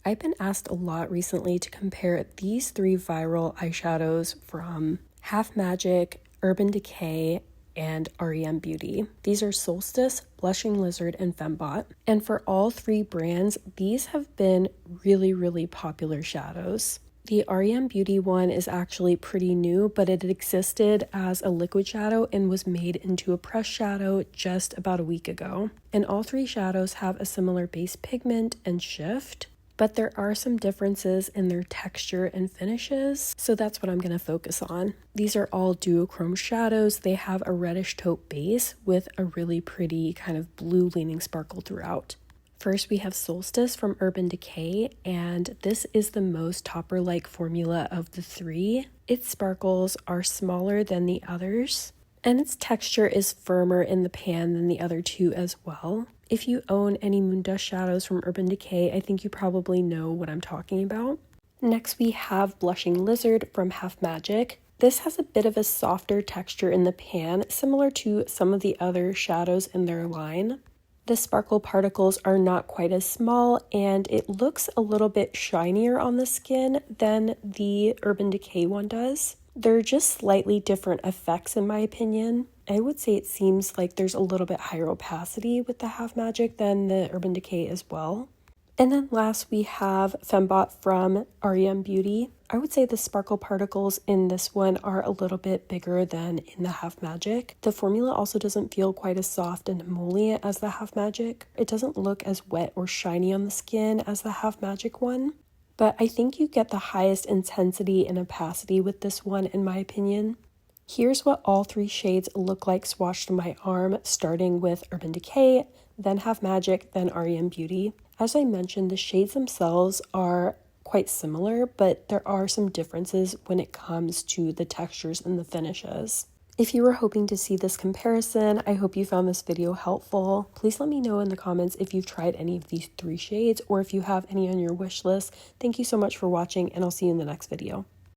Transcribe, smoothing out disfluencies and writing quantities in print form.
I've been asked a lot recently to compare these three viral eyeshadows from Half Magic, Urban Decay, and r.e.m Beauty. These are Solstice, Blushing Lizard, and Fembot. And for all three brands, these have been really popular shadows. The r.e.m Beauty one is actually pretty new, but it existed as a liquid shadow and was made into a pressed shadow just about a week ago. And all three shadows have a similar base pigment and shift, but there are some differences in their texture and finishes, so that's what I'm going to focus on. These are all duochrome shadows. They have a reddish taupe base with a really pretty kind of blue leaning sparkle throughout. First, we have Solstice from Urban Decay, and this is the most topper-like formula of the three. Its sparkles are smaller than the others, and its texture is firmer in the pan than the other two as well. If you own any Moondust shadows from Urban Decay, I think you probably know what I'm talking about. Next, we have Blushing Lizard from Half Magic. This has a bit of a softer texture in the pan, similar to some of the other shadows in their line. The sparkle particles are not quite as small, and it looks a little bit shinier on the skin than the Urban Decay one does. They're just slightly different effects in my opinion. I would say it seems like there's a little bit higher opacity with the Half Magic than the Urban Decay as well. And then last we have Fembot from r.e.m Beauty. I would say the sparkle particles in this one are a little bit bigger than in the Half Magic. The formula also doesn't feel quite as soft and emollient as the Half Magic. It doesn't look as wet or shiny on the skin as the Half Magic one. But I think you get the highest intensity and opacity with this one in my opinion. Here's what all three shades look like swatched on my arm, starting with Urban Decay, then Half Magic, then r.e.m Beauty. As I mentioned, the shades themselves are quite similar, but there are some differences when it comes to the textures and the finishes. If you were hoping to see this comparison, I hope you found this video helpful. Please let me know in the comments if you've tried any of these three shades or if you have any on your wish list. Thank you so much for watching, and I'll see you in the next video.